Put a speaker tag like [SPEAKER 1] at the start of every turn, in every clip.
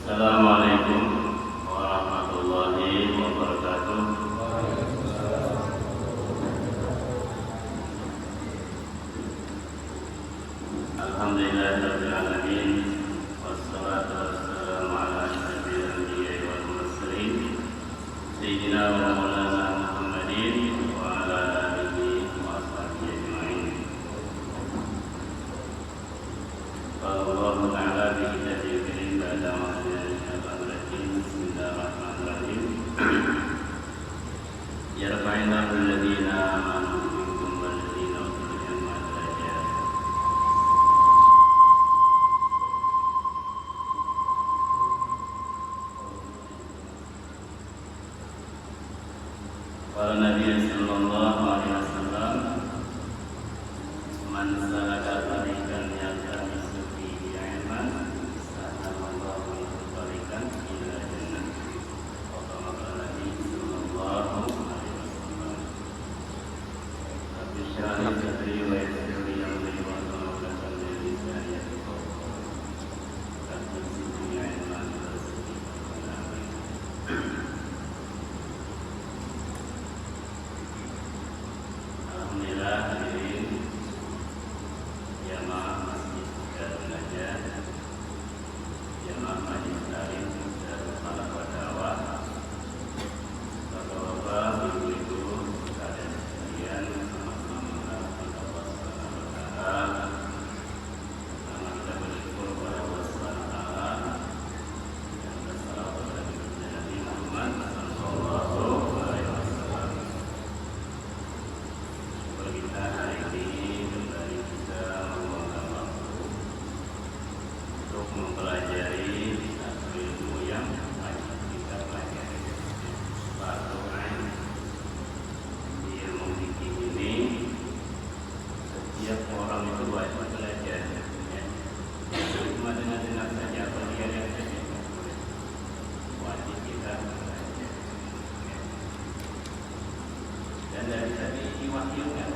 [SPEAKER 1] Assalamualaikum warahmatullahi wabarakatuh. Alhamdulillahirabbil alamin wassalatu wassalamu ala asyrofil anbiya'i wal mursalin sayyidina wa maulana Muhammadin wa ala alihi wa sahbihi ajma'in. Allahu ta'ala bi kitabihil karim ba'da Bismillahirrahmanirrahim. Yarfa'illahu alladhina amanu minkum walladhina utul ilma darajat. Qala Nabi sallallahu alaihi wasallam, man salaka tariqan yaltamisu fihi ilman sahalallahu lahu tariqan ila jannah. Qala Nabi sallallahu alaihi wasallam, Rabbi shrah li sadri wa yassir li amri wahlul 'uqdatam min lisani yafqahu qawli. Zidni ilman warzuqni fadlan. Alhamdulillah hadirin jamaah Masjid Darul Najah, jamaah Majelis Taklim Darul Falaq wa Da'wah, bapak-bapak, ibu-ibu, sekalian sekalian, sama-sama kita Allah Subhanahu wa taala. Sama kita bersyukur kepada Allah Subhanahu wa taala dan bersalawat kepada Nabi Muhammad sallallahu alaihi wasallam. Kita hari ini kembali bisa meluangkan waktu untuk mempelajari satu ilmu yang wajib kita pelajari. Fardu ain di ilmu fikih ini setiap orang itu wajib belajar. Cuma dengar saja apa dia yang saja wajib kita belajar. Dan dari tadi diwakilkan.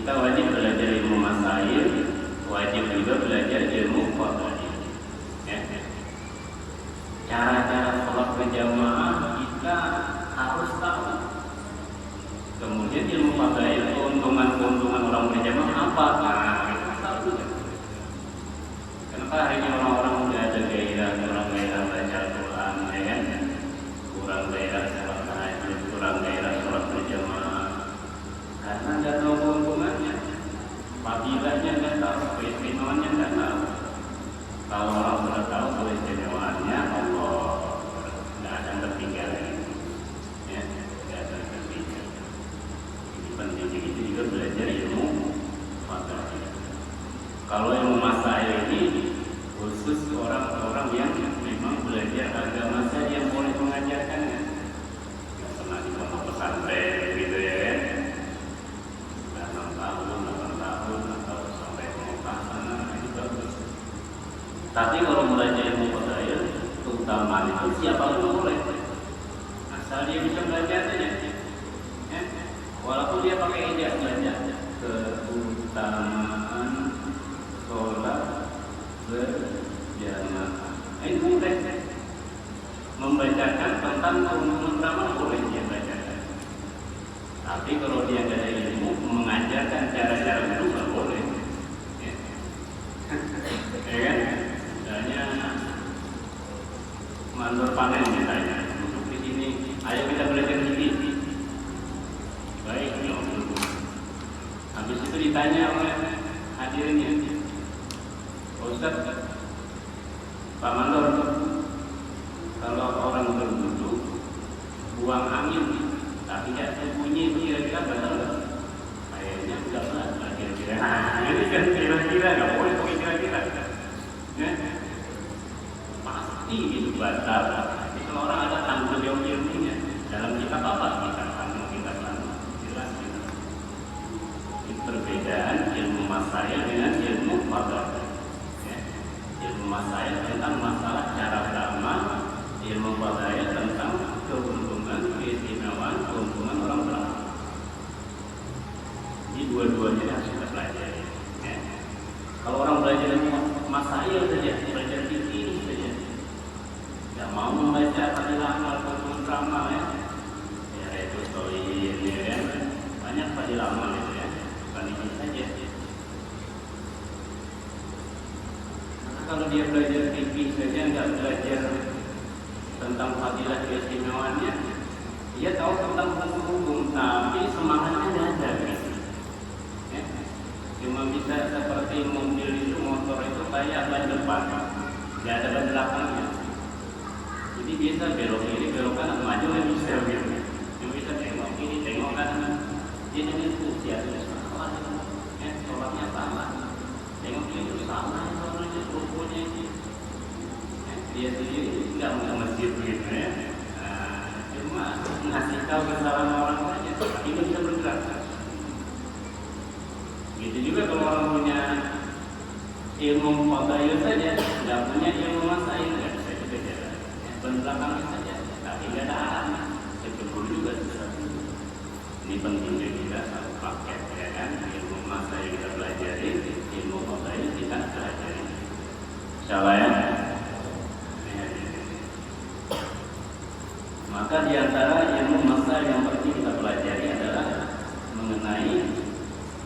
[SPEAKER 1] Kita wajib belajar ilmu masail, wajib juga belajar ilmu fadhail. Ya. Cara-cara sholat berjamaah kita harus tahu. Kemudian ilmu fadhail, keuntungan-keuntungan orang berjamaah apa? Nah, kita harus tahu juga. Kenapa hari ini orang-orang udah ada gairah, kurang gairah baca Al-Quran, ya kan? Kurang gairah sholat tahajud, kurang gairah sholat berjamaah. Karena nggak tahu keuntungannya, fadilahnya nggak tahu, keistimewaannya nggak tahu. Kalau orang sudah tahu keistimewaannya, Allah nggak akan tertinggal. Ya, nggak akan tertinggal. Ini penting begitu juga belajar ilmu fadhail. Kalau ilmu masail ini khusus orang-orang yang memang belajar agama saja yang boleh mengajarkannya. Nggak pernah di pondok pesantren gitu ya kan? 6 tahun, 8 tahun atau sampai Mekah sana, itu bagus. Tapi kalau belajar ilmu fadhail, terutama itu siapa pun boleh, asal dia bisa belajar saja. Walaupun dia pakai ijazah belajar keutamaan sholat berjamaah, itu boleh. Membacakan tentang keuntungan beramal boleh dia bacakan. Tapi kalau dia tidak ada ilmu, mengajarkan cara-cara itu nggak boleh. Ya kan? Misalnya mandor panen misalnya, duduk di sini, ayo kita belajar ini. Baik, ya. Habis itu ditanya oleh hadirinnya, Ustaz, Pak Mandor, kalau orang berduduk buang angin tapi tidak terbunyi, kira-kira benar nggak? Kayaknya nggak benar, kira-kira. Ini kan kira-kira, nggak boleh pakai kira-kira. Ya? Pasti itu batal. Tapi kalau orang ada tanggung jawab ilmunya, dalam kitab apa kita tanggung kita jelas gitu. Itu perbedaan ilmu masail dengan ilmu fadhail. Ya? Ilmu masail tentang masalah cara beramal, ilmu fadhail tentang keuntungan, keistimewaan, keuntungan orang beramal. Ini dua-duanya harus kita pelajari. Ya. Kalau orang belajar masail saja, belajar fikih saja, tidak mau membaca fadilah amal, keuntungan beramal, ya itu soal ya, banyak fadilah amal itu ya, bukan ini saja. Karena kalau dia belajar fikih saja, nggak belajar tentang fadilah keistimewaannya, dia tahu tentang hukum-hukum, tapi semangatnya nggak ada. Ya. Cuma bisa seperti mobil itu, motor itu kayak ban depan, nggak ada ban belakangnya. Jadi biasa belok kiri, belok kanan, maju nggak bisa gitu. Cuma bisa tengok kiri, tengok kanan. Dia jadi dia tulis salah, ya, sholatnya salah. Tengok kiri salah, sholatnya rukunya ini. Dia sendiri nggak mau masjid begitu ya. Cuma ngasih tahu kesalahan orang saja, itu bisa bergerak. Gitu juga kalau orang punya ilmu fadhail saja, nggak punya ilmu masail, nggak bisa juga jalan. Belakangnya saja, tapi nggak ada arahnya. Kecebur juga susah. Ini penting juga satu paket ya kan. Ilmu masail kita pelajari, ilmu fadhail kita pelajari. Insyaallah ya. Maka diantara ilmu masail yang perlu kita pelajari adalah mengenai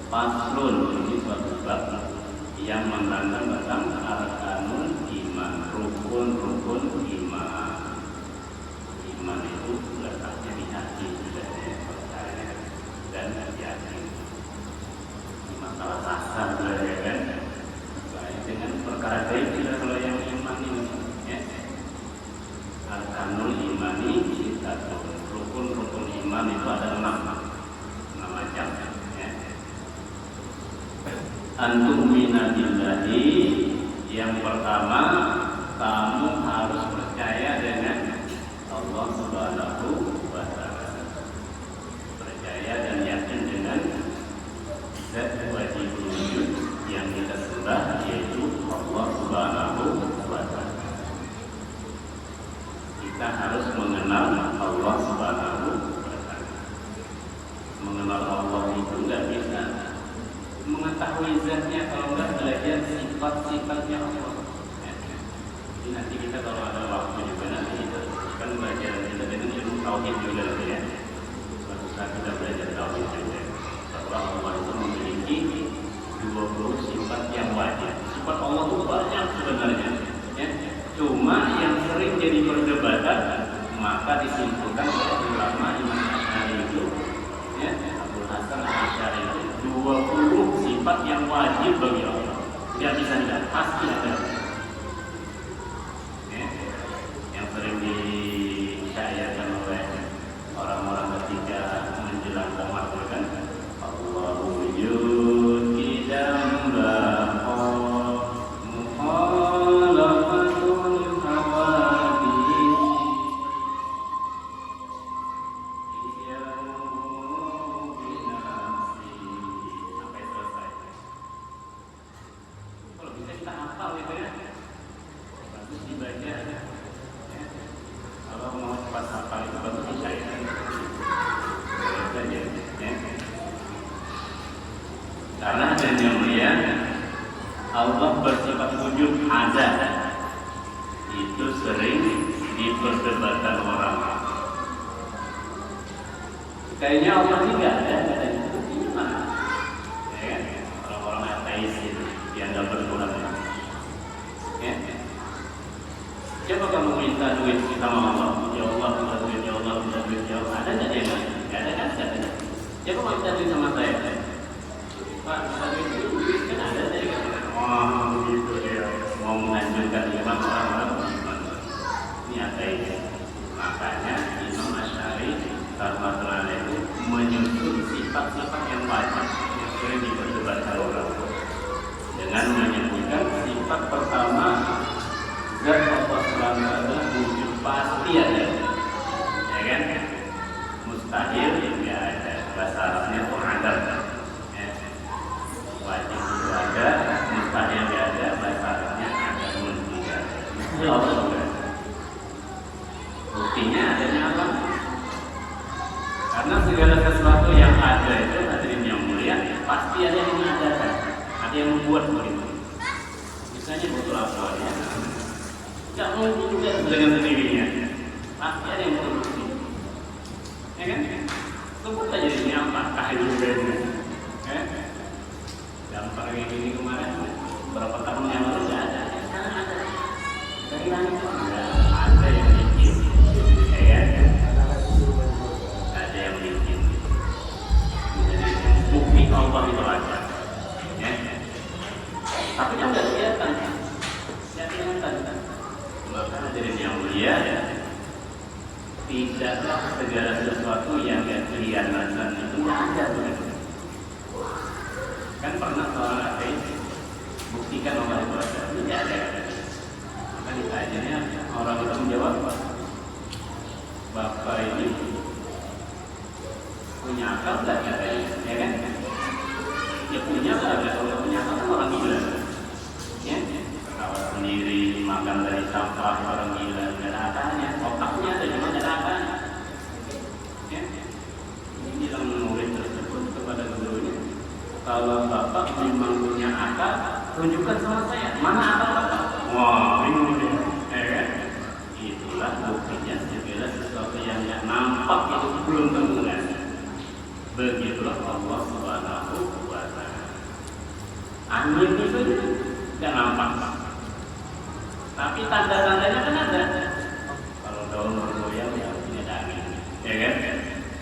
[SPEAKER 1] faslun, ini suatu bab yang menerangkan tentang arkanul iman, rukun-rukun iman. Iman itu letaknya di hati sebenarnya, percaya dan yakin. Ini masalah asal ya kan. Soalnya dengan perkara gaib tidak kalau yang iman ini, ya. Arkanul imani kita rukun-rukun iman itu ada 6 macam. Antu'mina billahi, yang pertama kamu harus percaya dengan Allah Subhanahu wa ta'ala. Percaya dan yakin dengan zat wajib wujud yang kita sembah, yaitu Allah Subhanahu wa ta'ala. Kita harus mengenal Allah Subhanahu wa ta'ala. Mengenal Allah itu nggak bisa sifat-sifatnya Allah. Jadi nanti kita kalau ada waktu juga nanti kan pelajaran kita dengan ilmu tauhid juga ya. Suatu saat kita belajar tauhid juga. Bahwa Allah itu memiliki 20 sifat yang wajib. Sifat Allah itu banyak sebenarnya. Ya. Cuma yang sering jadi perdebatan maka disimpulkan oleh ulama Imam Asy'ari itu, ya, Abdul Hasan Asy'ari itu 20 sifat yang wajib bagi Allah. Tidak bisa tidak pasti ada. Ya. Yang sering disyairkan oleh orang-orang ketika menjelang Ramadan kan, Allahu wujud idam baqo mukhalafatul hawadith iyamu binafsi sampai selesai. Kalau bisa kita hafal itu ya, bagus dibaca ya. Kalau mau cepat hafal itu bagus disyairkan saja ya. Karena adanya mulia Allah bersifat wujud ada itu sering diperdebatkan orang. Kayaknya Allah tidak ada itu gimana? Ya kan? Orang-orang ateis itu yang nggak bertuhan. Ya. Coba kamu minta duit sama Allah, ya Allah minta duit, ya Allah minta duit, ya Allah. Ada nggak dia? Nggak ada kan? Nggak ada. Coba mau minta duit sama saya. Pak, duit kan ada tadi kan? Oh, gitu dia. Mau menghancurkan iman orang-orang beriman. Ini ateis. Makanya Imam Asy'ari rahmatullahi alaihi menyusun sifat-sifat yang wajib yang sering diperdebatkan orang dengan menyebutkan sifat pertama zat Allah Subhanahu wa taala wujud pasti ada. Ya kan? Mustahil tidak ada. Bahasa Arabnya itu ada. Wajib itu ada, mustahil tidak ada, bahasa Arabnya ada tidak ada. Allah juga. Buktinya adanya apa? Karena segala sesuatu yang ada itu hadirin yang mulia pasti ada yang mengadakan, ada yang membuat begitu. Misalnya botol alkoholnya, tidak mungkin juga dengan sendirinya, pasti ada yang produksi. Ya kan? Sebut aja ini apa? Kayu juga. Gampang kayak gini kemarin, berapa tahun yang lalu tidak ada. Sekarang ada. Dari langit itu ada yang bikin, ya kan? Ada yang bikin. Jadi bukti Allah itu ada. Ya. Tapi yang tidak kelihatan, tidak kelihatan. Bahkan dari yang mulia, ya, tidaklah segala sesuatu yang tidak kelihatan itu tidak ada begitu. Kan pernah seorang ateis buktikan Allah itu ada, tidak ada. Maka ditanya orang itu menjawab, Bapak ini punya akal tidak katanya, ya kan? Ya punya akal, kalau punya akal kan orang gila, ya? Ketawa sendiri, makan dari sampah orang gila, tidak ada akalnya. Otaknya ada cuma tidak ada akalnya. Ya? Ini bilang murid tersebut kepada gurunya, kalau Bapak memang punya akal, tunjukkan sama saya. Mana akal Bapak? Wah, ini dia. Ya kan? Itulah buktinya segala sesuatu yang tidak nampak itu belum tentu kan. Begitulah Allah Subhanahu wa taala. Angin itu tidak nampak. Tapi tanda-tandanya kan ada. Kalau daun bergoyang ya tidak ada angin. Ya kan?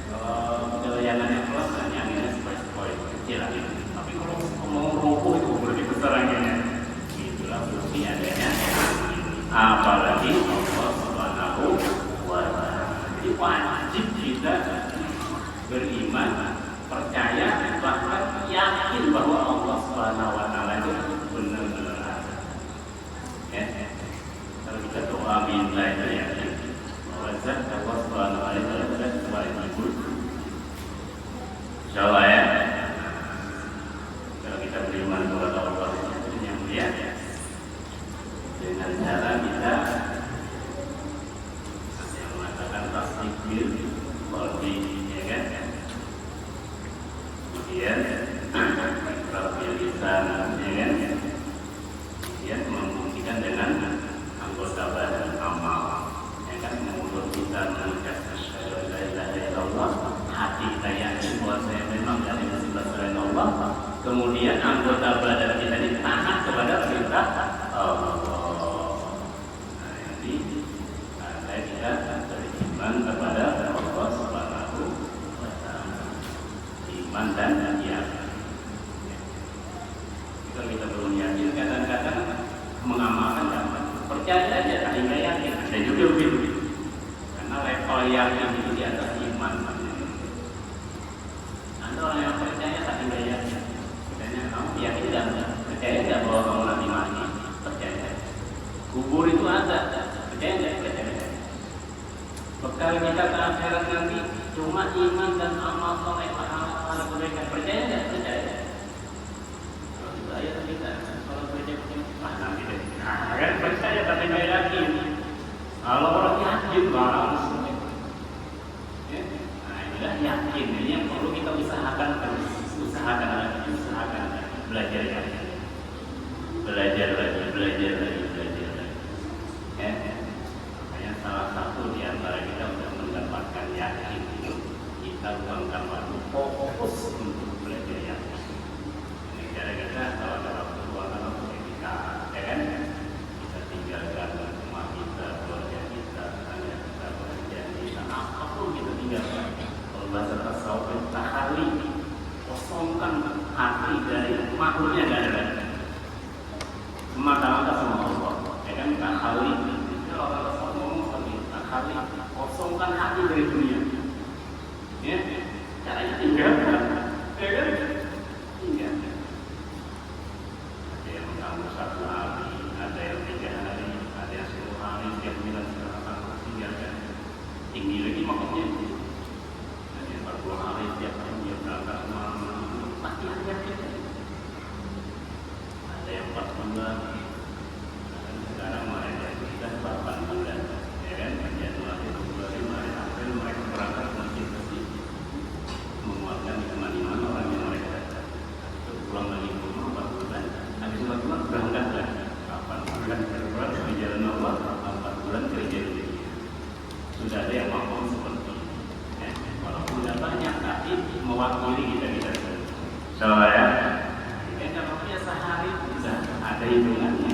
[SPEAKER 1] Kalau goyangannya keras, anginnya sepoi-sepoi, kecil angin. Tapi kalau mau roboh itu berarti besar anginnya. Itulah bukti adanya. Apalagi Allah Subhanahu wa taala. Jadi wajib kita beriman, percaya, bahkan yakin bahwa Allah Subhanahu wa taala itu benar-benar ada. Ya. Kalau kita doa minta itu yakin bahwa zat Allah Subhanahu wa taala adalah sesuai wujud. Insyaallah ya. Kalau kita beriman Kemudian anggota badan kita ini taat kepada perintah Allah. Nah, ini ada kita beriman kepada Allah Subhanahu wa Ta'ala. Iman dan yakin. Kalau kita belum yakin, kadang-kadang mengamalkan gampang. Percaya aja, tapi nggak yakin. Ada juga begitu. Karena level yakin itu di atas iman. Ada orang yang percaya tapi nggak yakin. Kamu yakin nggak? Percaya nggak bahwa kamu nanti mati? Percaya. Kubur itu ada. Percaya nggak? Percaya. Bekal kita ke akhirat nanti cuma iman dan amal soleh para kebaikan. Percaya nggak? Percaya. Kalau saya kita kalau percaya nanti deh. Kan percaya tapi nggak yakin. Kalau orang yakin langsung. Nah inilah yakin. Ini yang perlu kita usahakan terus. Usahakan lagi. Belajar lagi. Ya. Makanya salah satu di antara kita untuk mendapatkan yakin itu kita luangkan waktu fokus untuk belajar yakin. Ini gara-gara kalau ada waktu luangkan waktu kita, ya kan? Kita tinggalkan rumah kita, keluarga kita, tetangga kita, pekerjaan kita, apapun kita tinggalkan. Kalau bahasa tasawuf kita kali kosongkan hati dari makhluknya gak ada semata-mata sama Allah. Ya kan takhali. Kalau orang ngomong seperti takhali, kosongkan hati dari dunia. Ya, caranya tinggalkan. Ya kan? Tinggalkan. Ada yang mengganggu satu hari, ada yang 3 hari, ada yang 10 hari, setiap bulan sekarang tinggalkan. Tinggi lagi maksudnya. Ada yang 40 hari, setiap hari dia berangkat malam. Pasti ada kita. Ada yang 4 bulan. Sekarang mereka kita 8 bulan. Ya kan? Januari, Februari, Maret, April mereka berangkat masjid menguatkan iman orang yang mereka datang. Pulang lagi ke rumah 4 bulan. Habis 4 bulan berangkat lagi. 8 bulan berbulan di jalan Allah, 4 bulan kerja di dunia. Sudah ada yang mampu seperti ini. Ya, walaupun tidak banyak, tapi mewakili kita. Soalnya, kalau dia sehari sudah ada hitungannya.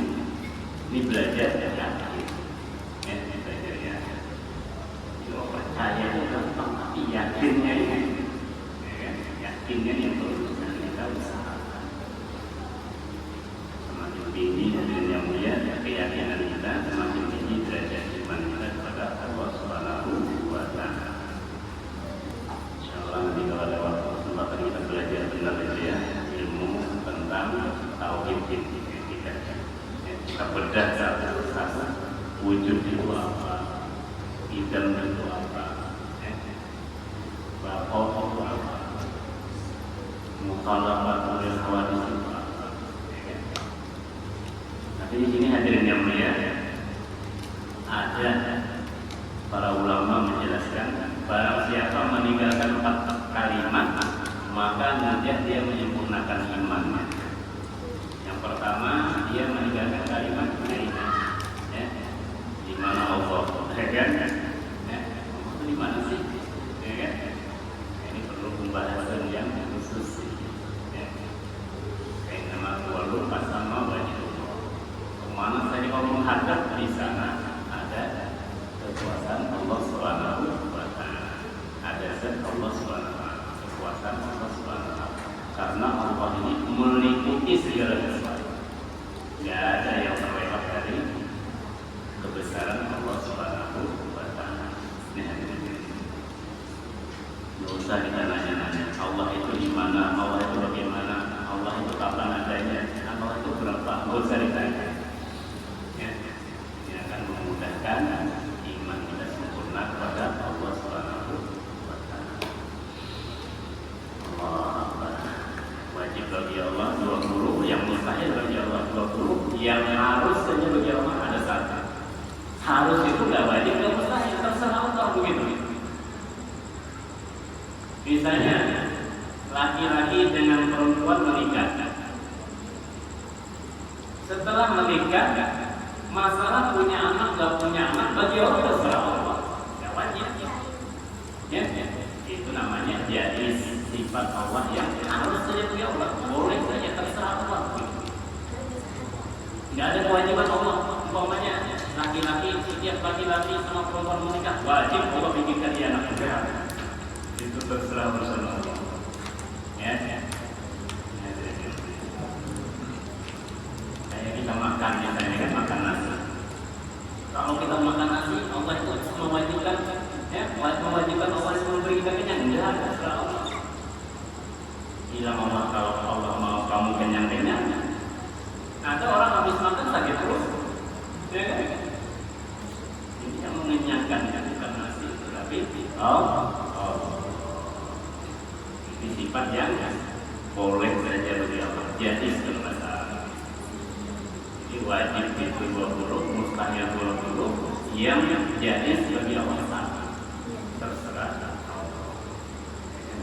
[SPEAKER 1] Ini belajar ya, ini belajar ya. Kalau percaya itu gampang, tapi yakinnya ini, yakinnya yang perlu kita usahakan. Semakin tinggi dan yang mulia, keyakinan kita semakin tinggi derajat iman kita kepada Allah Subhanahu wa Ta'ala. Insyaallah nanti kalau ada waktu kesempatan kita belajar benar ya ilmu tentang tauhid kita. Kita bedah satu-satu wujud itu apa, idam itu apa, bahwa itu apa, mukhalafatul hawadits itu apa. Tapi di sini hadirin yang mulia, ada para ulama menjelaskan barang siapa meninggalkan 4 kalimat maka nanti dia menyempurnakan imannya. Yang pertama dia meninggalkan kalimat ya, di mana Allah, ya kan? Ya, itu di mana sih? Ya kan? Ini perlu pembahasan yang khusus. Ya. Kayak nama walu pasama wajibullah. Kemana saja kalau menghadap di sana ada kekuasaan Allah Subhanahu wa Ta'ala. Ada zat Allah Subhanahu wa Ta'ala, kekuasaan Allah Subhanahu wa Ta'ala. Karena Allah ini meliputi segala sesuatu. Tidak ada yang terlewat dari kebesaran Allah Subhanahu wa Ta'ala. Tidak usah kita nanya-nanya Allah itu di mana, Allah itu bagaimana, Allah itu kapan adanya, Allah itu berapa. Tidak usah ditanya. Ini akan memudahkan iman kita sempurna kepada Allah Subhanahu wa Ta'ala. Wajib bagi Allah 20, yang mustahil bagi Allah 20, yang harus saja bagi Allah ada 1. Harus itu nggak wajib, nggak mustahil, terserah Allah begitu. Misalnya laki-laki dengan perempuan menikah. Setelah menikah, masalah punya anak nggak punya anak bagi Allah terserah Allah, nggak wajib. Ya, itu namanya jadi sifat Allah yang harus saja bagi Allah. Boleh setiap laki-laki sama perempuan menikah wajib Allah bikinkan dia anak muda. Itu terserah bersama Allah. Ya. Kayak kita makan, misalnya kan makan nasi. Kalau kita makan nasi, Allah itu mewajibkan, mewajibkan Allah itu memberi kita kenyang. Enggak, terserah Allah. Bilang Allah kalau Allah mau kamu kenyang-kenyang. Ada orang habis makan sakit terus, ya kan? Ini yang mengenyangkan ya, bukan nasi, tapi ini sifat yang boleh saja bagi Allah. Jadi masalah. Jadi wajib itu 20, mustahil 20, yang jadi bagi Allah sama. Terserah Allah.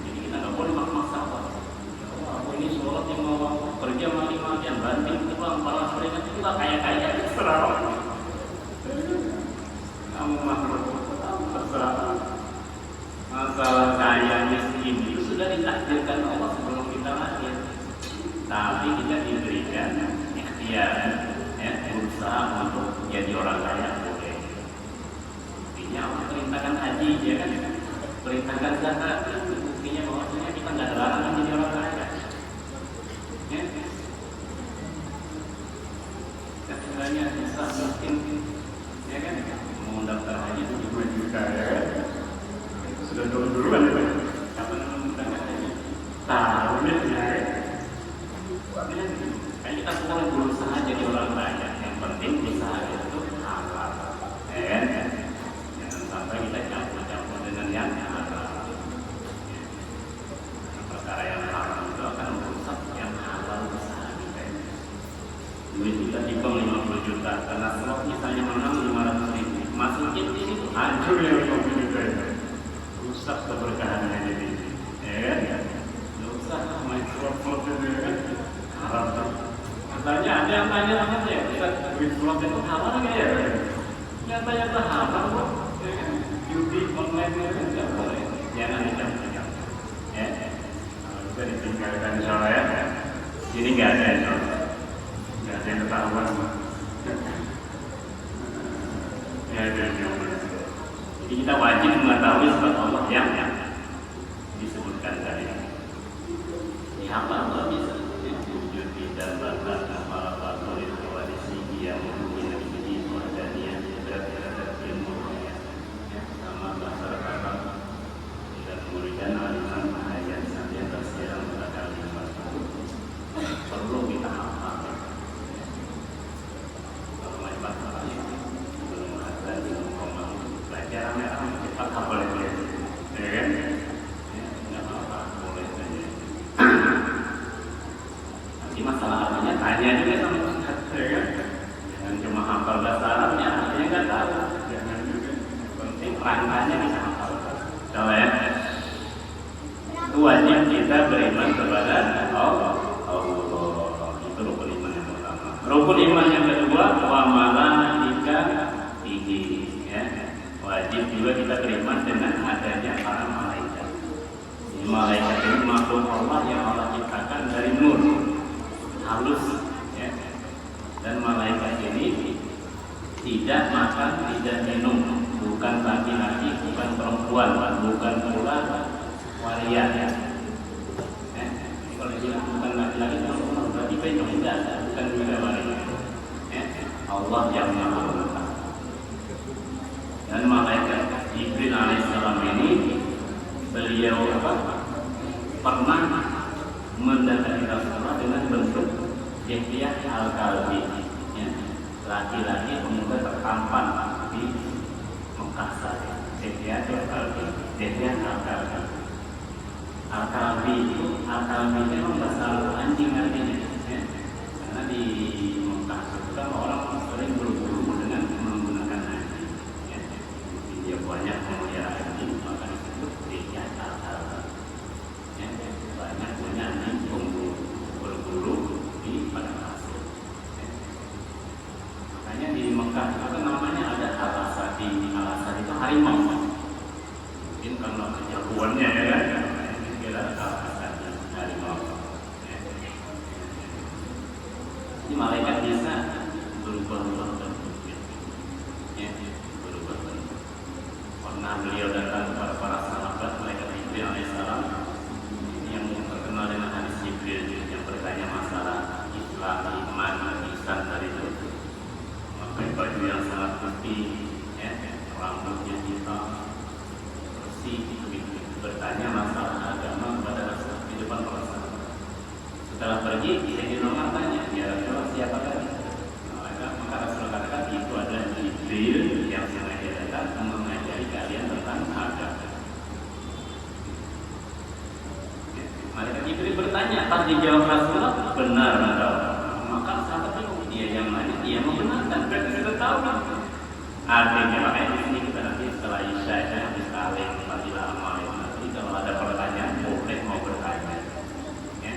[SPEAKER 1] Jadi kita nggak boleh maksa Allah. Aku ini sholat yang mau kerja mali-mali yang banting itu bang, para mereka itu nggak kaya-kaya, terserah Allah. Kamu makhluk, terserah Allah. Masalah kaya miskin itu sudah ditakdirkan Allah sebelum kita lahir. Tapi kita diberikan ikhtiar, berusaha untuk jadi orang kaya boleh. Buktinya Allah perintahkan haji, ya kan? Perintahkan zakat, buktinya bahwasanya kita nggak ada larangan jadi orang kaya. Ya, sebenarnya bisa miskin, ya kan? Mau daftar haji 7 juta, ya kan? Sudah duluan ya, Pak. Kapan mengundangkan haji? Tahunnya ya. Kan kita boleh berusaha jadi orang kaya. Yang penting usaha itu halal. Jangan sampai kita campur-campur dengan yang halal. Perkara yang haram itu akan merusak yang halal usaha kita. Duit kita timbang 50 juta karena slot misalnya menang 500.000. Masukin di situ hancur ya 50 juta itu. Rusak keberkahannya jadi. Ya kan? Nggak usah main slot itu ya kan? Haram tuh. Katanya ada yang tanya banget ya, kita duit slot itu halal nggak ya? Nyatanya itu halal kok. Ya kan? Judi online itu kan nggak boleh. Jangan dicampur-campur. Ya. Kalau bisa ditinggalkan insyaallah ya. Ini nggak ada insyaallah. Nggak ada yang ketahuan. Ya, jadi kita wajib mengetahui sifat Allah yang disebutkan tadi. Dihafal nggak bisa. Wujud dan batas nama faktor itu ada segi yang mungkin jadi modalnya berat-berat ilmu sama masyarakat dan kemudian aliran ayat sampai tersiram pada kalimat perlu kita hafal. Kalau macam belum ada di ngomong pelajaran yang cepat hafal dia, ya kan? Nggak apa-apa, boleh saja. Masalah artinya tanya juga sama Ustaz, ya kan? Jangan cuma hafal bahasa Arabnya, artinya nggak tahu. Jangan juga. Penting rangkanya bisa hafal. Kalau ya, itu wajib kita beriman kepada Allah. Itu rukun iman yang pertama. Rukun iman yang kedua, wa malaikatihi. Ya, wajib juga kita beriman dengan adanya para malaikat. Malaikat ini makhluk Allah yang Allah ciptakan dari nur. Halus, ya. Dan malaikat ini tidak makan, tidak minum, bukan laki-laki, bukan perempuan, bukan pula waria, ya. Kalau bilang bukan laki-laki, perempuan berarti penyok tidak, bukan juga waria. Allah yang maha mengetahui. Dan malaikat Jibril alaihissalam ini beliau pernah mendatangi Rasulullah dengan bentuk Dihya al-Kalbi, ya. Laki-laki pemuda tertampan di Mekah saja. Dihya al-Kalbi, Dihya al-Kalbi. Al-Kalbi itu memang bahasa anjing artinya, ya. Karena di Mekah itu kan orang sering berburu dengan menggunakan anjing, ya. Dia banyak memelihara anjing, maka disebut Dihya al-Kalbi. Banyak punya anjing berburu di padang pasir. Makanya di Mekah itu kan namanya ada al-asad itu harimau. Mungkin karena kejagoannya ya kan, kira al-asad harimau. Ini malaikat bisa berubah-ubah bentuknya. Ya, pernah beliau datang kepada para sahabat malaikat Jibril alaihissalam yang terkenal dengan hadis Jibril yang bertanya masalah Islam, iman, ihsan dari itu. Memakai baju yang sangat putih, ya, rambutnya hitam, bersih, begitu. Bertanya masalah agama kepada Rasul di depan para sahabat. Setelah pergi, Sayyidina Umar tanya, ya Rasulullah, siapa tadi? Maka Rasul katakan itu adalah Jibril yang sengaja datang mengajari kalian tentang agama. Malaikat Jibril bertanya, pas dijawab Rasulullah, benar atau? Maka sahabat bingung, dia yang nanya, dia membenarkan, berarti sudah tahu kan? Artinya makanya di sini kita nanti setelah Isya habis talim fadilah amal itu nanti kalau ada pertanyaan boleh mau bertanya. Ya.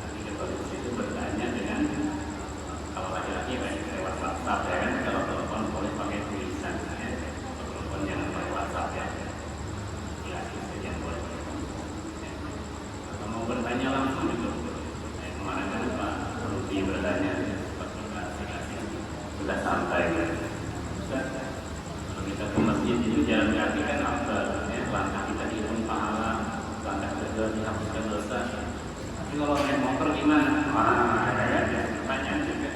[SPEAKER 1] Nanti kita di situ bertanya dengan kalau laki-laki lewat WhatsApp ya kan, kalau telepon boleh pakai tulisan ya. Telepon jangan pakai WhatsApp ya. Laki saja boleh. Ya. Kalau mau bertanya langsung itu. Kemarin kan Pak Rudy bertanya pas kita asik-asik sudah santai kan. Kalau kita ke masjid itu jalan kaki kan apa? Ya, langkah kita dihitung pahala, langkah kedua dihapuskan dosa. Tapi kalau naik motor gimana? Ya, banyak juga.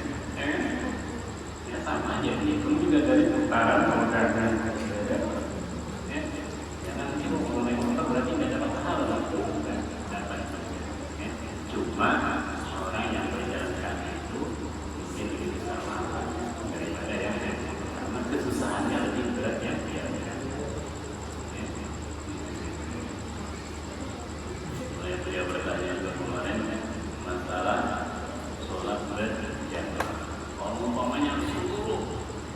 [SPEAKER 1] Ya sama aja dihitung juga dari putaran motornya. Ya, jangan itu kalau naik motor berarti nggak dapat pahala waktu dapat. Ya, cuma orang yang berjalan kaki itu mungkin lebih besar pahalanya daripada yang naik motor. Kesusahannya lebih berat yang dia lihat. Beliau bertanya juga kemarin masalah sholat berjamaah. Kalau umpamanya suruh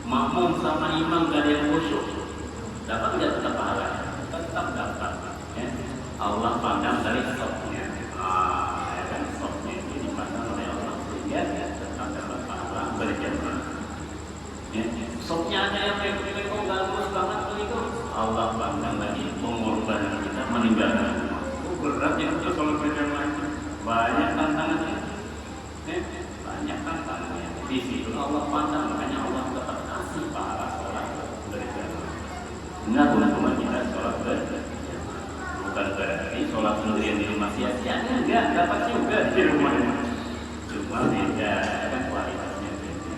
[SPEAKER 1] makmum sama imam gak ada yang khusyuk, dapat nggak tetap pahala? Tetap dapat. Ya. Allah pandang dari sopnya. Ya kan, sopnya itu dipandang oleh Allah sehingga tetap dapat pahala berjamaah. Ya. Sopnya ada yang kayak kok gak lurus banget begitu. Allah pandang lagi pengorbanan kita meninggalkan rumah. Berat ya untuk sholat berjamaah. Banyak tantangannya. Banyak tantangannya. Di situ Allah pandang, makanya Allah tetap kasih pahala sholat berjamaah. Enggak cuma kita sholat berjamaah. Bukan berarti sholat sendirian di rumah sia-sia. Enggak, dapat juga di rumah. Cuma beda kan kualitasnya beda.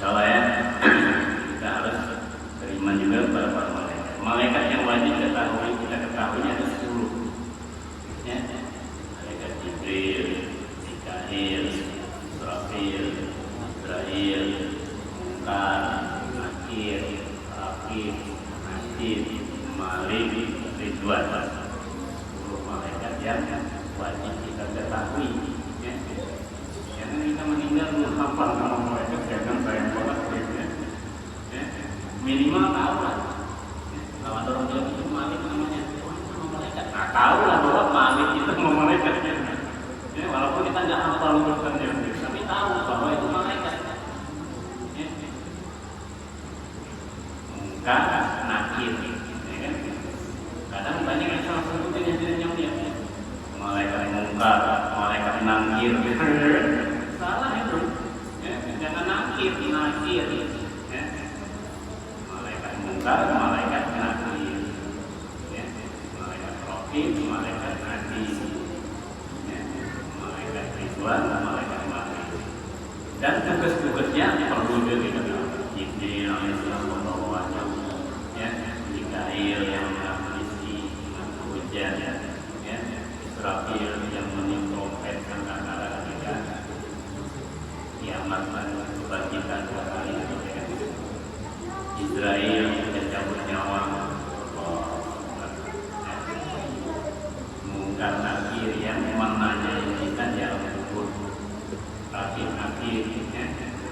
[SPEAKER 1] Kalau ya, kita harus beriman juga kepada para malaikat. Malaikat yang wajib kita ketahui ada 10. Ya, malaikat Jibril, Mikail, Israfil, Israil, Munkar, Nakir, Raqib, Atid, Malik, Ridwan. 10 malaikat yang wajib kita ketahui. Ya. Jangan kita meninggal menghafal nama malaikat, jangan sayang banget ya. Minimal tahu lah. Kalau ada orang bilang itu Malik namanya, oh itu nama malaikat. Nah tahu lah bahwa Malik itu nama malaikat. Ya, walaupun kita nggak hafal urutannya, tapi tahu bahwa itu malaikat. Ya. Munkar, Nakir, ya kan? Kadang banyak yang salah sebutin yang dia. Malaikat Munkar, malaikat Nakir. Salah itu. Ya, jangan nakir. Ya. Malaikat Munkar, malaikat Nakir. Ya. Malaikat Raqib, malaikat Atid. Ya. Malaikat Ridwan, malaikat Malik. Dan tugas-tugasnya perlu juga Jibril alaihissalam membawanya. Ya, Mikail yang mengisi hujan. Ya. Israfil yang menyimpulkan antara kita. Kiamat kebangkitan dua kali ya. Israel mencabut nyawa. Munkar Nakir yang menanyakan di alam kubur. Raqib Atid ya.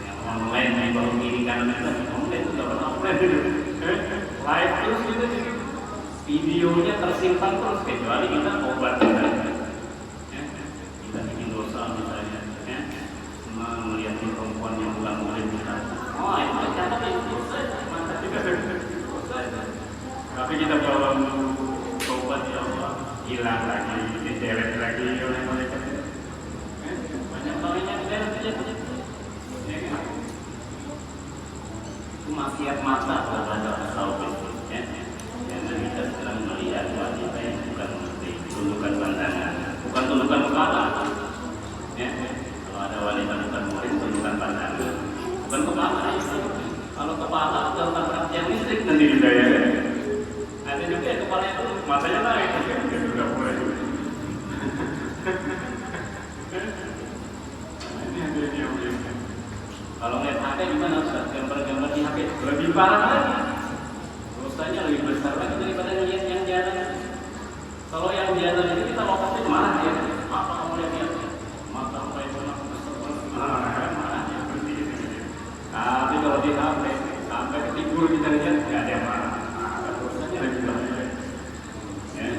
[SPEAKER 1] Yang online yang baru kiri kanan itu online itu dapat online itu. Live terus gitu. Videonya tersimpan terus kecuali kita obat kita. Ya. Kita bikin dosa misalnya. Ya. Melihat perempuan yang bukan murid kita, oh itu catat itu dosa, mantap juga dosa. Tapi kita bawa tobat ya Allah, hilang lagi, dideret lagi oleh malaikat. Banyak kalinya dideret aja. Itu maksiat mata kalau ada tundukkan kepala. Ya, kalau ada wanita bukan murid, tundukkan pandangan. Bukan kepala. Kalau kepala atau tabrak yang listrik nanti juga ya. Ada juga ya kepala itu matanya naik, itu juga boleh. Ini ada yang kalau lihat HP gimana Ustaz? Gambar-gambar di HP lebih parah lagi. Dosanya lebih besar lagi daripada lihat yang jalan. Kalau yang jalan itu kita lokasi kemana ya? Apa kamu lihat? Mata apa itu? Marah ya seperti itu. Tapi kalau di HP sampai ketidur kita lihat nggak ada yang marah. Dosanya lebih banyak. Ya,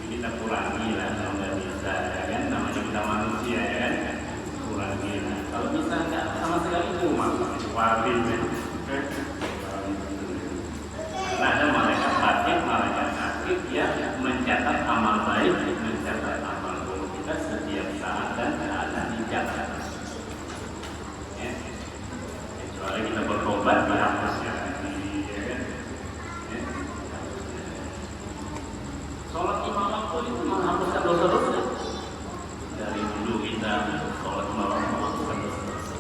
[SPEAKER 1] kita kurangi lah kalau nggak bisa, ya kan? Namanya kita manusia, ya kan? Kurangi lah. Kalau bisa nggak sama sekali itu wajib. Ada malaikat aktif, malaikat aktif yang mencatat amal baik, mencatat amal buruk kita setiap saat dan keadaan dicatat. Ya. Kecuali kita bertobat dihapusnya. Sholat lima waktu itu menghapuskan dosa-dosa. Dari dulu kita sholat lima waktu menghapuskan dosa-dosa.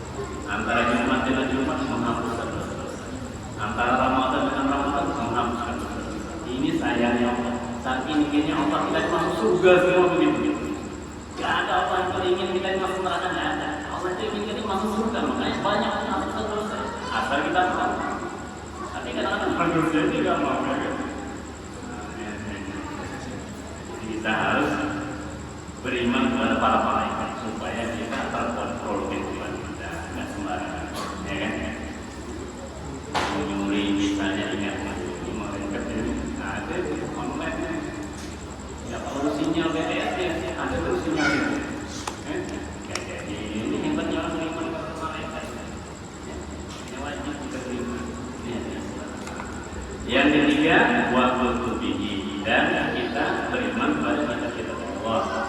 [SPEAKER 1] Antara Jumat dengan Jumat menghapuskan dosa-dosa. Antara Ramadan dengan Ramadan menghapuskan dosa-dosa. Ini sayangnya Allah. Saat ini kayaknya Allah kita masuk surga semua begitu. Gak ada Allah yang ingin kita masuk neraka, nggak ada. Allah itu ingin kita masuk surga, makanya banyak menghapuskan dosa. Asal kita tahu. Tapi kadang-kadang manusia ini nggak mau ya. Kita harus beriman kepada para malaikat supaya kita terkontrol kehidupan kita, nggak sembarangan, ya kan? Menyuri misalnya ingat malaikat ini ada online, ya kalau sinyal BTS ya ada terus sinyalnya. Jadi ini hebatnya orang beriman kepada malaikat. Ini wajib kita beriman. Yang ketiga, waktu tubihi dan kita beriman kepada kita Allah.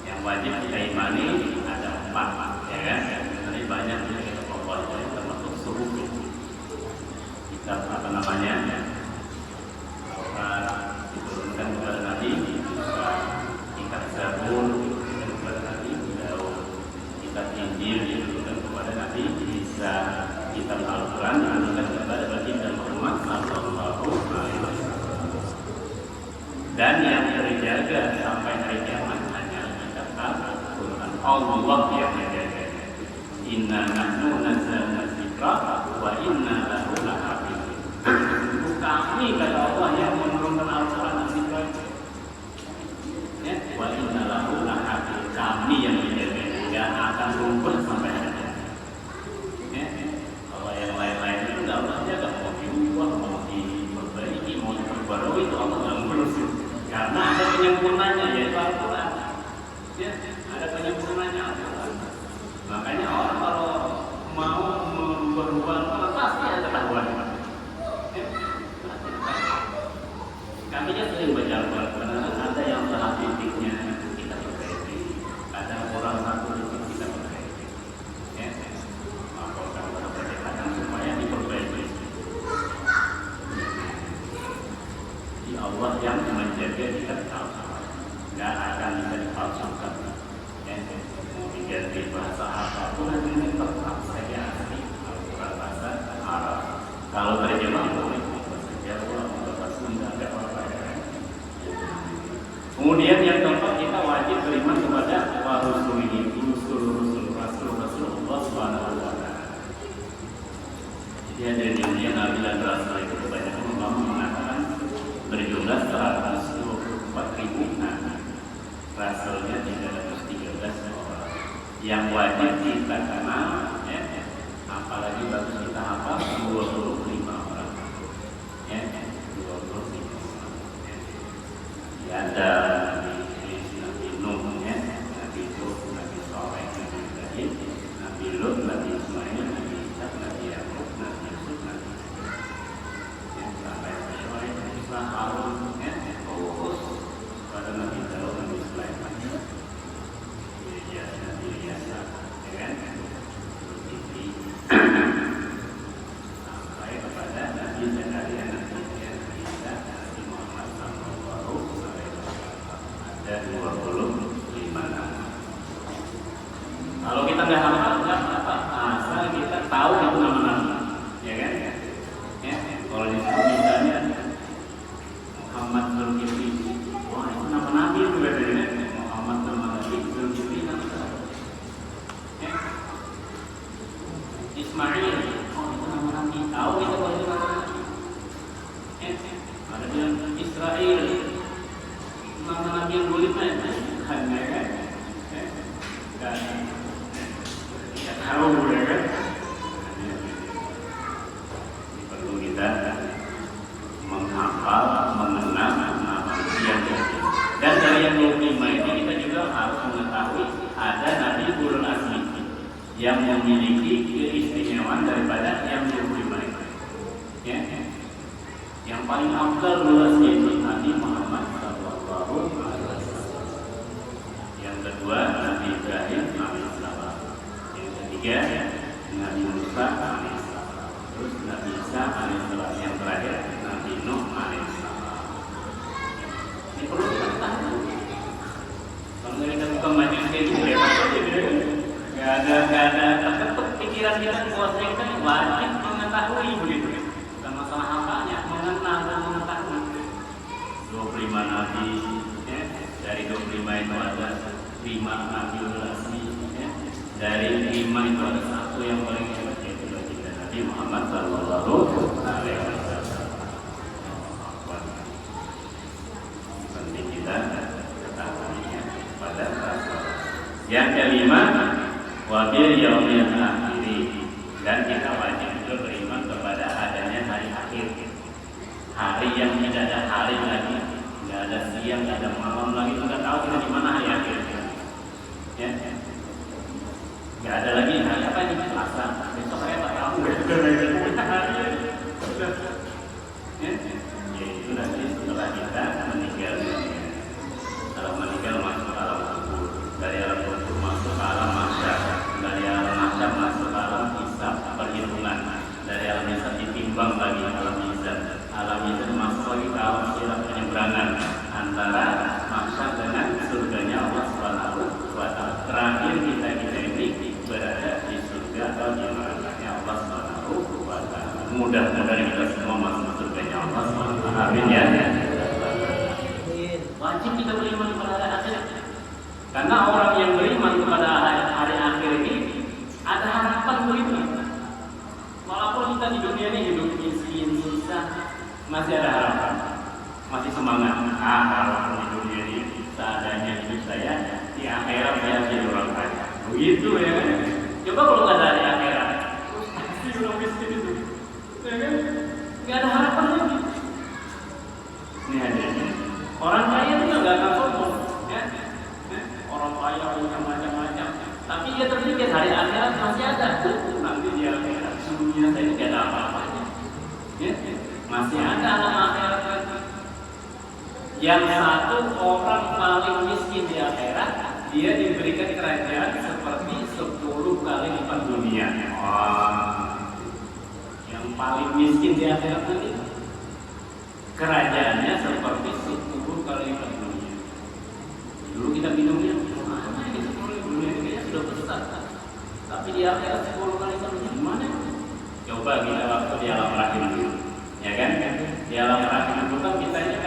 [SPEAKER 1] Yang wajib kita imani ada 4, ya kan? Jadi banyak kita Allah yang termasuk suruh. Kita apa namanya? Orang diturunkan kepada Nabi, kita Zabur diturunkan kepada Nabi, kita Injil diturunkan kepada Nabi, bisa kita Al-Quran diturunkan kepada baginda Muhammad sallallahu alaihi wasallam. Dan yang terjaga sampai hari kiamat hanya kitab Al-Quran. Allah yang menjaga. Inna nahnu nazzalna dzikra wa inna lahu lahafizun. Kami kata Allah yang menurunkan Al-Quran dan dzikra. Ya, wa inna lahu lahafizun. Kami yang menjaga. Tidak akan lumpuh sampai hari kiamat. Ya, kalau yang lain-lain itu tidak Allah jaga, mau diubah, mau diperbaiki, mau diperbarui itu Allah nggak ngurusin. Karena ada penyempurnanya yaitu Al-Quran. Ya, ada penyempurnanya Al-Quran. Makanya orang kalau mau merubah Al-Quran pasti ada tahuan. Ya, kami sering baca Al-Quran. Ada yang salah titiknya kita perbaiki. Ada orang satu titik kita perbaiki. Ya, maka kita perbaiki supaya diperbaiki. Di Allah yang menjaga kita tahu, nggak akan bisa dipalsukan. Mau diganti bahasa apapun nanti tetap saja asli Al-Quran bahasa Arab. Kalau terjemah boleh bahasa Jawa, bahasa Sunda, nggak apa-apa. Kemudian yang keempat kita wajib beriman kepada Rasul Allah Subhanahu Wa Taala. Jadi ada dunia Nabi dan Rasul itu kebanyakan ulama mengatakan berjumlah 124.000 nabi, rasulnya 313 orang. Yang wajib kita kenal, ya, apalagi bagus kita hafal 25 orang, ya, 25 orang. Ya, ada Nabi Nuh, ya, Nabi Hud, Nabi Saleh, Nabi Ibrahim, Nabi Lut, Nabi Ismail, Nabi Ishak, Nabi Yakub, Nabi Yusuf, Nabi Harun, ya, terus pada Nabi Daud, Nabi Sulaiman, ya, Nabi Yasa, ya kan, ini sampai kepada Nabi Zakaria, Nabi Isa, Nabi Muhammad sallallahu alaihi wasallam. Ada 25 nggak hafal nggak apa, asal kita tahu itu nama nabi, ya kan? Ya, kalau disebut misalnya Muhammad Zulkifli, wah itu nama nabi itu katanya. Muhammad nama nabi, Zulkifli nama nabi. Ya. Ismail, oh itu nama nabi, tahu kita kalau itu nama nabi. Ya. Ada bilang Israel, nama nabi yang boleh kan? Kan ya kan? Dan ya tahu ya kan? Perlu kita menghafal, mengenal nama yang dan dari yang 25 ini kita juga harus mengetahui ada Nabi Ulul Azmi yang memiliki keistimewaan daripada yang 25 ini. Ya. Yang paling afdal Ulul Azmi itu Nabi Muhammad sallallahu alaihi wasallam. Yang kedua Nabi Ibrahim alaihissalam. Yang ketiga Nabi Musa alaihissalam. Terus Nabi Isa alaihissalam. Yang terakhir Nabi Nuh alaihissalam. Ini perlu kita ketahui. Kalau kita buka majelis kayak gitu ya, gak ada terketuk pikiran kita bahwa kita wajib mengetahui begitu. Bukan masalah hafalnya, mengenal dan mengetahui. 25 nabi, ya. Dari 25 itu ada 5 nabi ulasi, ya. Dari 5 itu ada satu yang paling hebat, yaitu baginda Nabi Muhammad sallallahu alaihi wasallam. Penting kita ketahuinya pada rasul. Yang kelima, wabil yaumil akhir, dan kita wajib juga beriman kepada adanya hari akhir. Hari yang tidak ada hari lagi, tidak ada siang, tidak ada malam lagi, tidak tahu kita di mana hari akhir. Ya, tidak ada lagi hari apa ini Selasa, besok saya tak tahu. Ya, itu nanti setelah kita meninggal. Kalau meninggal masuk alam kubur, dari alam kubur masuk alam mahsyar, dari alam mahsyar masuk alam hisab perhitungan, dari alam hisab ditimbang lagi alam mizan. Alam itu masuk lagi ke alam sirat penyeberangan antara mahsyar dengan surganya Allah Subhanahu wa Ta'ala. Terakhir kita ini berada di surga atau di nerakanya Allah Subhanahu wa Ta'ala. Mudah-mudahan kita semua masuk surganya Allah Subhanahu wa Ta'ala. Amin ya. Wajib kita beriman kepada hari akhir. Karena orang yang beriman kepada hari akhir ini ada harapan beriman. Walaupun kita di dunia ini hidup miskin, susah, masih ada harapan, masih semangat. Walaupun di dunia ini seadanya hidup saya, di akhirat saya jadi orang kaya. Begitu ya kan? Coba kalau nggak ada di akhirat, pasti orang miskin itu, ya kan? Nggak ada harapan lagi. Ini hadirin. Orang kaya itu nggak akan sombong, ya? Orang kaya punya macam-macam, tapi dia terpikir hari akhirat masih ada. Nanti di akhirat dunia saya tidak ada apa-apanya. Ya? Masih ada alam akhirat lagi. Yang satu orang paling miskin di akhirat, dia diberikan kerajaan seperti 10 kali lipat dunia. Yang paling miskin di akhirat nanti kerajaannya seperti 10 kali lipat dunia. Dulu kita minumnya, mana ini 10 ribu dunia ini sudah besar. Tapi di akhirat 10 kali lipat dunia gimana? Coba kita waktu di alam rahim dulu. Ya kan? Di alam rahim itu kan kita ini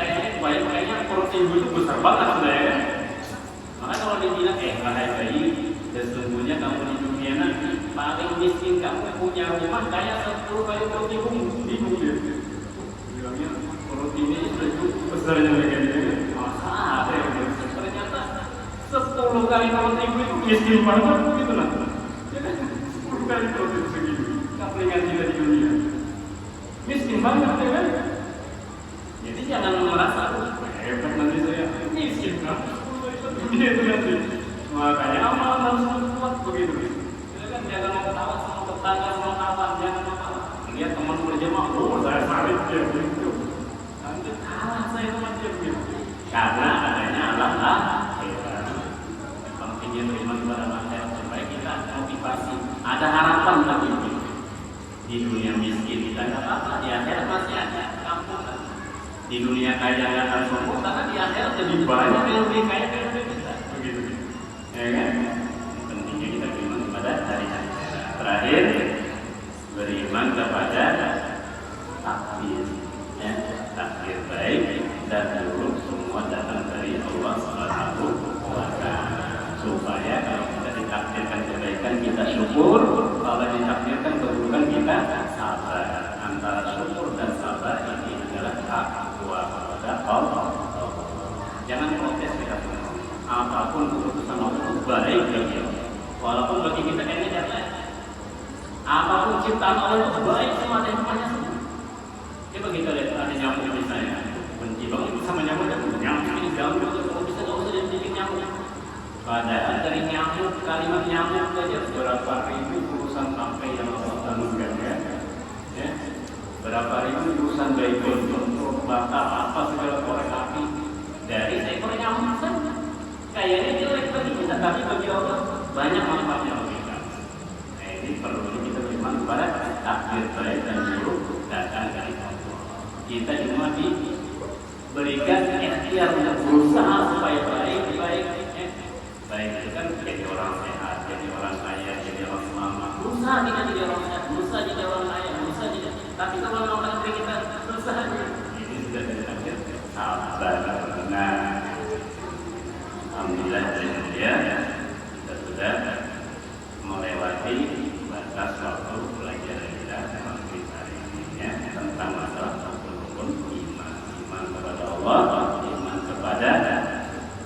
[SPEAKER 1] kayaknya perut ibu itu besar banget sudah ya kan? Maka kalau dibilang wahai bayi, sesungguhnya kamu di dunia nanti paling miskin, kamu punya rumah kayak 10 kali perut ibu dia. Bilangnya perut ini sudah cukup besarnya mereka ini. Masa ada yang besar? Ternyata 10 kali perut ibu itu miskin banget gitu lah. Ya kan? 10 kali perut ibu segini. Kaplingan kita di dunia. Miskin banget ya kan? Jadi jangan merasa hebat nanti saya miskin kan? Dunia itu nanti. Makanya amal harus kuat begitu. Ya kan? Jangan mau ketawa sama tetangga sama kawan, jangan apa. Lihat teman berjamaah, saya salib dia begitu. Nanti kalah saya sama dia begitu. Karena adanya alam akhirat. Pentingnya beriman kepada akhirat supaya kita motivasi. Ada harapan lagi. Di dunia miskin kita nggak apa-apa, di akhirat masih ada kampung. Di dunia kaya nggak akan sombong, karena di akhirat lebih banyak yang lebih kaya dari kita. Begitu, ya kan? Pentingnya kita beriman kepada supaya kalau kita ditakdirkan kebaikan kita syukur, kalau ditakdirkan keburukan kita sabar. Antara syukur dan sabar ini adalah takwa kepada Allah. Jangan protes kita semua. Apapun keputusan Allah itu baik bagi kita. Walaupun bagi kita kayaknya jelek. Apapun ciptaan Allah itu baik semua temanya semua. Coba kita lihat ada nyamuk misalnya. Benci banget sama nyamuk dan nyamuk ini ganggu kalau bisa nggak usah dibikin nyamuk. Padahal dari nyamuk, kalimat nyamuk saja berapa ribu urusan sampai yang Allah tanamkan ya. Berapa ribu urusan baik untuk bakar apa segala korek api dari seekor nyamuk saja. Kayaknya jelek bagi kita, tapi bagi Allah banyak manfaatnya bagi kita. Nah, ini perlu kita beriman kepada takdir baik dan buruk datang dari Allah. Kita cuma diberikan ikhtiar untuk berusaha supaya baik. Baik itu kan jadi orang sehat, jadi orang kaya, jadi orang selamat. Berusaha kita jadi orang sehat, berusaha jadi orang kaya, berusaha jadi. Tapi kalau mau takdir kita berusaha, ini sudah ditakdir sabar. Nah, alhamdulillah ya, kita sudah melewati batas waktu pelajaran kita hari ini ya, tentang masalah rukun iman kepada Allah, iman kepada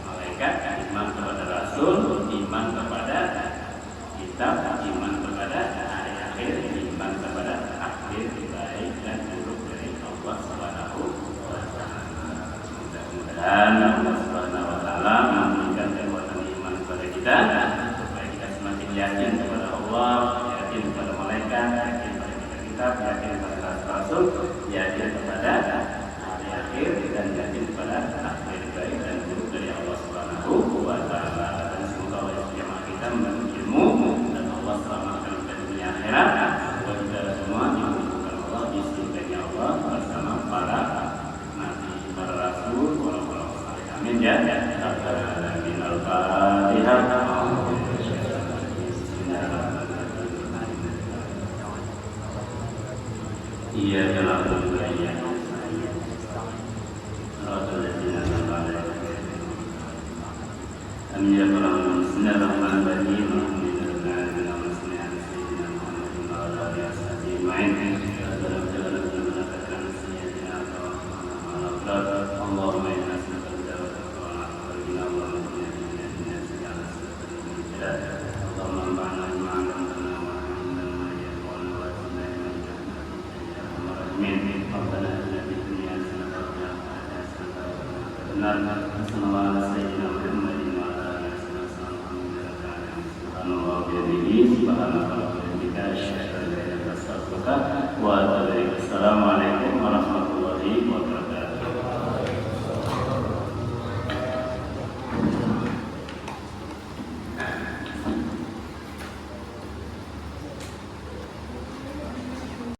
[SPEAKER 1] malaikat, iman kepada Rasul, iman kepada kitab, iman kepada hari akhir, iman kepada takdir baik dan buruk dari Allah Subhanahu wa Ta'ala. Mudah-mudahan Allah Subhanahu wa Ta'ala memberikan kekuatan iman kepada kita supaya kita semakin yakin kepada Allah, yakin kepada malaikat, yakin kepada kitab, yakin kepada Rasul, yakin kepada hari akhir dan yakin kepada takdir baik dan buruk dari Allah Subhanahu wa Ta'ala. Dan semoga Allah jemaah kita mendapat ilmu dan Allah selamatkan kita di dunia akhirat. Buat kita semua dimudahkan Allah di surganya Allah bersama para nabi, para rasul, orang-orang saleh. Amin ya. Minal Fatihah. Iya dalam dunia. Amin ya rabbal alamin. Bismillahirrahmanirrahim. Allahumma inna nas'aluka Assalamualaikum